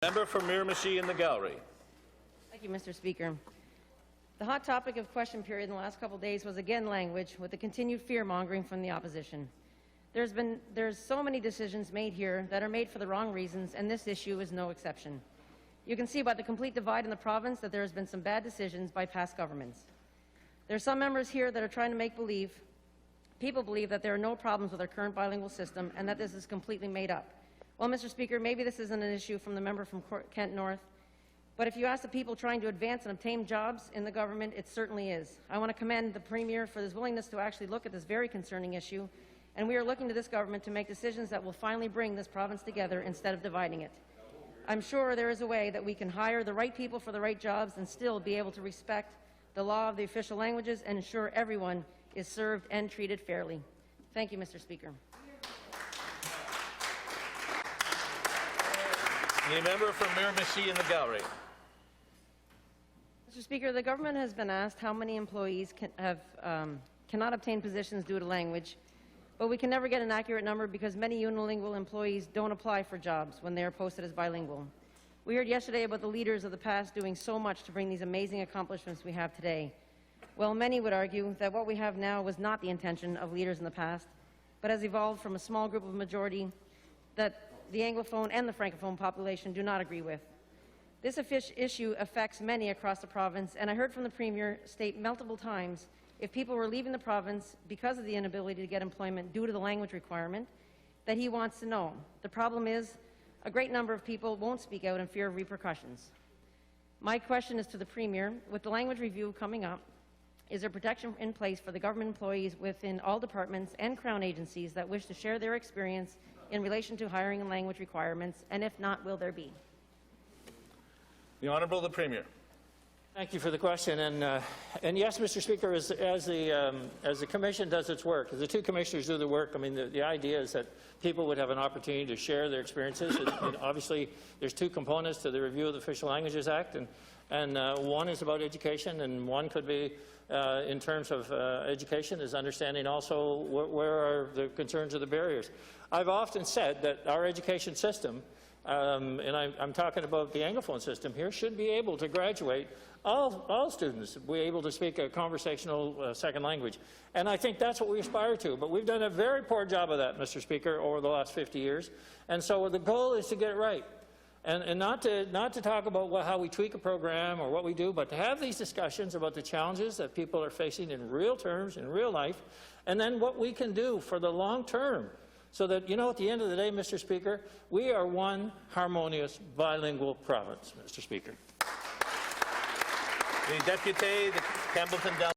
Member for Miramichi in the gallery. Thank you, Mr. Speaker. The hot topic of question period in the last couple of days was again language, with the continued fear-mongering from the opposition. There's so many decisions made here that are made for the wrong reasons, and this issue is no exception. You can see by the complete divide in the province that there has been some bad decisions by past governments. There are some members here that are trying to make people believe that there are no problems with our current bilingual system and that this is completely made up. Well, Mr. Speaker, maybe this isn't an issue from the member from Kent North, but if you ask the people trying to advance and obtain jobs in the government, it certainly is. I want to commend the Premier for his willingness to actually look at this very concerning issue, and we are looking to this government to make decisions that will finally bring this province together instead of dividing it. I'm sure there is a way that we can hire the right people for the right jobs and still be able to respect the law of the official languages and ensure everyone is served and treated fairly. Thank you, Mr. Speaker. The member for Miramichi in the gallery. Mr. Speaker, the government has been asked how many employees cannot obtain positions due to language, but we can never get an accurate number because many unilingual employees don't apply for jobs when they are posted as bilingual. We heard yesterday about the leaders of the past doing so much to bring these amazing accomplishments we have today. Well, many would argue that what we have now was not the intention of leaders in the past, but has evolved from a small group of majority that the Anglophone and the Francophone population do not agree with. This issue affects many across the province, and I heard from the Premier state multiple times if people were leaving the province because of the inability to get employment due to the language requirement, that he wants to know. The problem is a great number of people won't speak out in fear of repercussions. My question is to the Premier, with the language review coming up, is there protection in place for the government employees within all departments and Crown agencies that wish to share their experience in relation to hiring and language requirements, and if not, will there be? The Honourable the Premier. Thank you for the question. And yes, Mr. Speaker, as the Commission does its work, as the two commissioners do the work, I mean, the idea is that people would have an opportunity to share their experiences. And obviously, there's two components to the review of the Official Languages Act, and one is about education, and one could be, in terms of education, is understanding also where are the concerns or the barriers. I've often said that our education system, and I'm talking about the Anglophone system here, should be able to graduate all students, be able to speak a conversational second language. And I think that's what we aspire to. But we've done a very poor job of that, Mr. Speaker, over the last 50 years. And so the goal is to get it right. And not to talk about how we tweak a program or what we do, but to have these discussions about the challenges that people are facing in real terms, in real life, and then what we can do for the long term. So that, at the end of the day, Mr. Speaker, we are one harmonious bilingual province, Mr. Speaker. The Deputy, the Campbellton